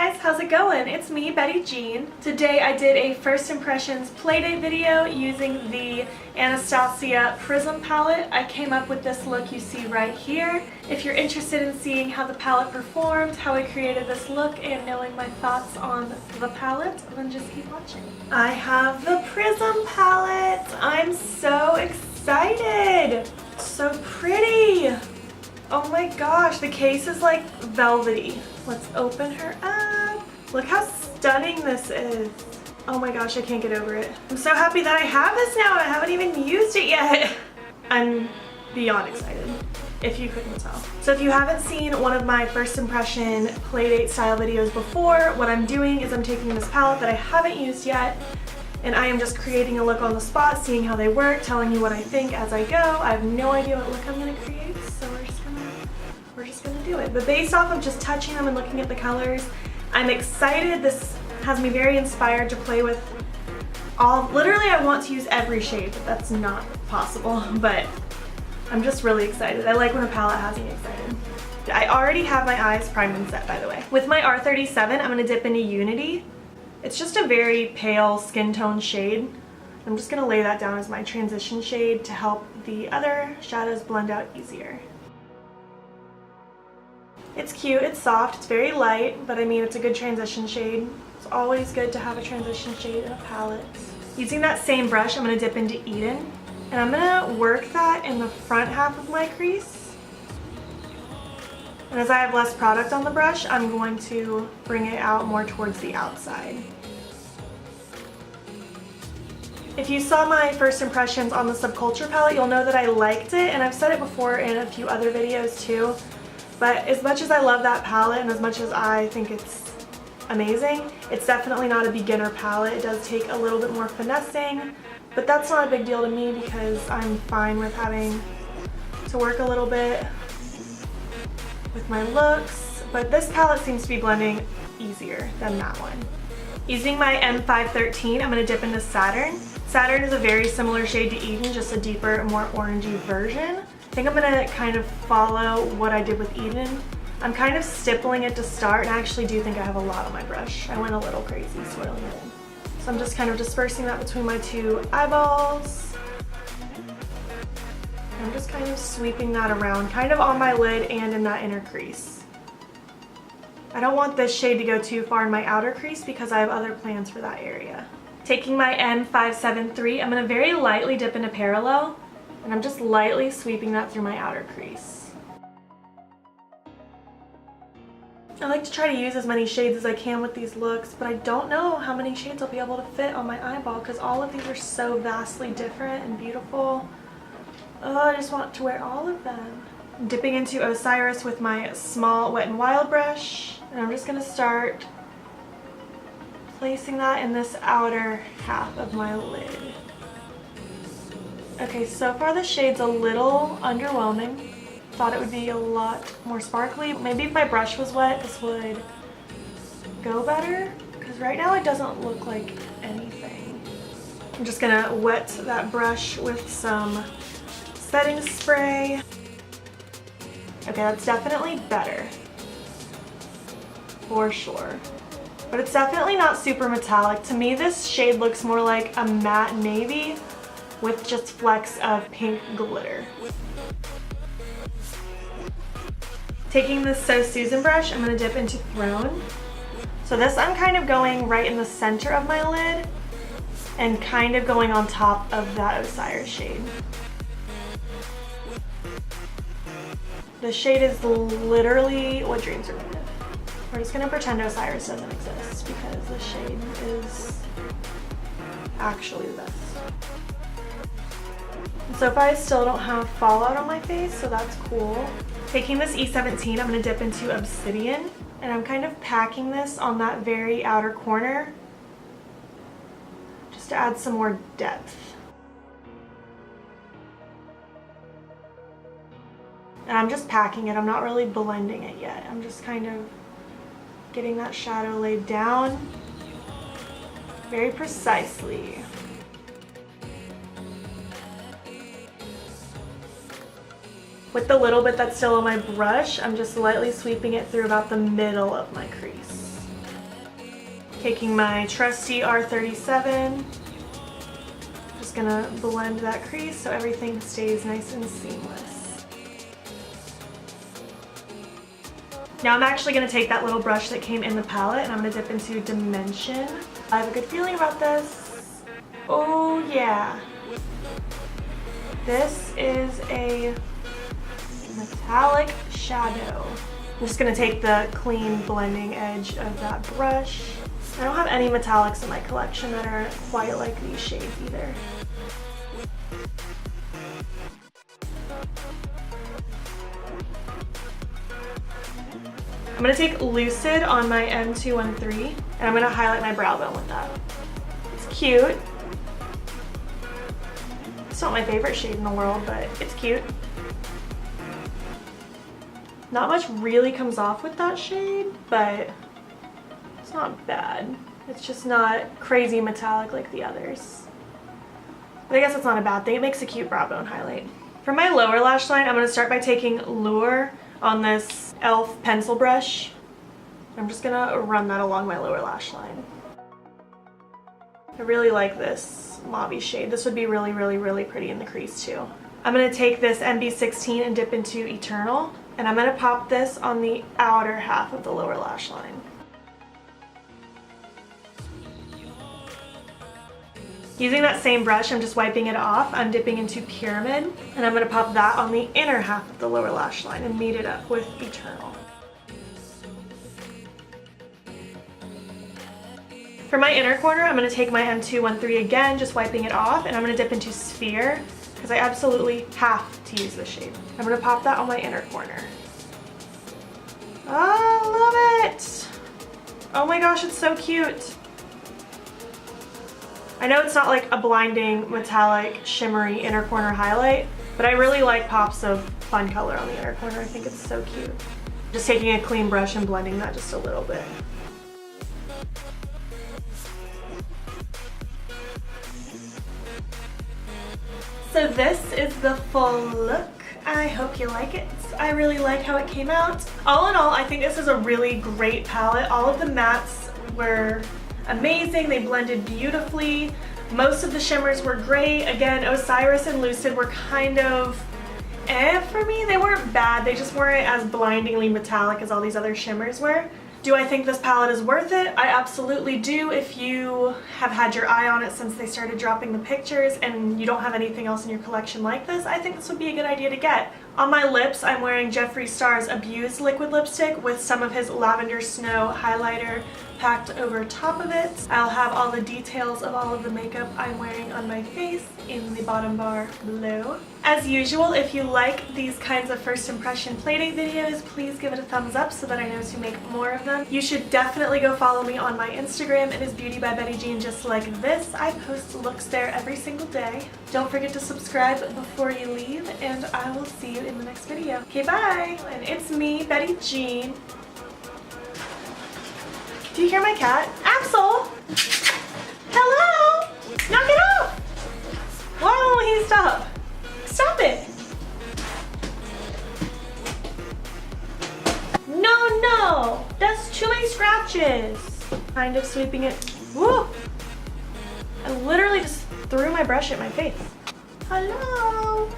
guys, how's it going? It's me, Betty Jean. Today I did a first impressions Playdate video using the Anastasia Prism palette. I came up with this look you see right here. If you're interested in seeing how the palette performed, how I created this look, and knowing my thoughts on the palette, then just keep watching. I have the Prism palette. I'm so excited. So pretty. Oh my gosh, the case is like velvety. Let's open her up. Look how stunning this is. Oh my gosh, I can't get over it. I'm so happy that I have this now and I haven't even used it yet. I'm beyond excited, if you couldn't tell. So if you haven't seen one of my first impression Playdate style videos before, what I'm doing is I'm taking this palette that I haven't used yet and I am just creating a look on the spot, seeing how they work, telling you what I think as I go. I have no idea what look I'm gonna create, so we're just gonna do it. But based off of just touching them and looking at the colors, I'm excited. This has me very inspired to play with literally I want to use every shade, but that's not possible, but I'm just really excited. I like when a palette has me excited. I already have my eyes primed and set, by the way. With my R37, I'm gonna dip into Unity. It's just a very pale skin tone shade. I'm just gonna lay that down as my transition shade to help the other shadows blend out easier. It's cute, it's soft, it's very light, but I mean it's a good transition shade. It's always good to have a transition shade in a palette. Using that same brush, I'm going to dip into Eden, and I'm going to work that in the front half of my crease. And as I have less product on the brush, I'm going to bring it out more towards the outside. If you saw my first impressions on the Subculture palette, you'll know that I liked it, and I've said it before in a few other videos too. But as much as I love that palette and as much as I think it's amazing, it's definitely not a beginner palette. It does take a little bit more finessing, but that's not a big deal to me because I'm fine with having to work a little bit with my looks. But this palette seems to be blending easier than that one. Using my M513, I'm going to dip into Saturn. Saturn is a very similar shade to Eden, just a deeper, more orangey version. I think I'm going to kind of follow what I did with Eden. I'm kind of stippling it to start, and I actually do think I have a lot on my brush. I went a little crazy swirling it in. So I'm just kind of dispersing that between my two eyeballs. And I'm just kind of sweeping that around, kind of on my lid and in that inner crease. I don't want this shade to go too far in my outer crease because I have other plans for that area. Taking my M573, I'm going to very lightly dip into Parallel. And I'm just lightly sweeping that through my outer crease. I like to try to use as many shades as I can with these looks, but I don't know how many shades I'll be able to fit on my eyeball because all of these are so vastly different and beautiful. Oh, I just want to wear all of them. I'm dipping into Osiris with my small Wet n Wild brush, and I'm just going to start placing that in this outer half of my lid. Okay, so far the shade's a little underwhelming. Thought it would be a lot more sparkly. Maybe if my brush was wet, this would go better, because right now it doesn't look like anything. I'm just gonna wet that brush with some setting spray. Okay, that's definitely better, for sure. But it's definitely not super metallic. To me, this shade looks more like a matte navy with just flecks of pink glitter. Taking this So Susan brush, I'm going to dip into Throne. So this I'm kind of going right in the center of my lid and kind of going on top of that Osiris shade. The shade is literally what dreams are made of. We're just going to pretend Osiris doesn't exist because this shade is actually the best. So far I still don't have fallout on my face, so that's cool. Taking this E17, I'm going to dip into Obsidian, and I'm kind of packing this on that very outer corner just to add some more depth. And I'm just packing it, I'm not really blending it yet. I'm just kind of getting that shadow laid down very precisely. With the little bit that's still on my brush, I'm just lightly sweeping it through about the middle of my crease. Taking my trusty R37, just gonna blend that crease so everything stays nice and seamless. Now I'm actually gonna take that little brush that came in the palette and I'm gonna dip into Dimension. I have a good feeling about this. Oh yeah. This is a metallic shadow. I'm just gonna take the clean blending edge of that brush. I don't have any metallics in my collection that are quite like these shades either. I'm gonna take Lucid on my M213 and I'm gonna highlight my brow bone with that. It's cute. It's not my favorite shade in the world, but it's cute. Not much really comes off with that shade, but it's not bad. It's just not crazy metallic like the others. But I guess it's not a bad thing. It makes a cute brow bone highlight. For my lower lash line, I'm going to start by taking Lure on this e.l.f. pencil brush. I'm just going to run that along my lower lash line. I really like this mauve shade. This would be really, really, really pretty in the crease too. I'm going to take this MB16 and dip into Eternal. And I'm going to pop this on the outer half of the lower lash line. Using that same brush, I'm just wiping it off. I'm dipping into Pyramid, and I'm going to pop that on the inner half of the lower lash line and meet it up with Eternal. For my inner corner, I'm going to take my M213 again, just wiping it off, and I'm going to dip into Sphere, because I absolutely have to use this shade. I'm going to pop that on my inner corner. Oh, I love it! Oh my gosh, it's so cute. I know it's not like a blinding, metallic, shimmery inner corner highlight, but I really like pops of fun color on the inner corner. I think it's so cute. Just taking a clean brush and blending that just a little bit. So this is the full look. I hope you like it. I really like how it came out. All in all, I think this is a really great palette. All of the mattes were amazing. They blended beautifully. Most of the shimmers were great. Again, Osiris and Lucid were kind of for me. They weren't bad. They just weren't as blindingly metallic as all these other shimmers were. Do I think this palette is worth it? I absolutely do. If you have had your eye on it since they started dropping the pictures and you don't have anything else in your collection like this, I think this would be a good idea to get. On my lips, I'm wearing Jeffree Star's Abused liquid lipstick with some of his Lavender Snow highlighter packed over top of it. I'll have all the details of all of the makeup I'm wearing on my face in the bottom bar below. As usual, if you like these kinds of first impression Playdate videos, please give it a thumbs up so that I know to make more of them. You should definitely go follow me on my Instagram. It is beautybybettyjean just like this. I post looks there every single day. Don't forget to subscribe before you leave, and I will see you in the next video. Okay, bye! And it's me, Betty Jean. Do you hear my cat? Axel! Hello! Knock it off! Why won't he stop? Stop it! No! That's too many scratches! Kind of sweeping it. Woo! I literally just threw my brush at my face. Hello!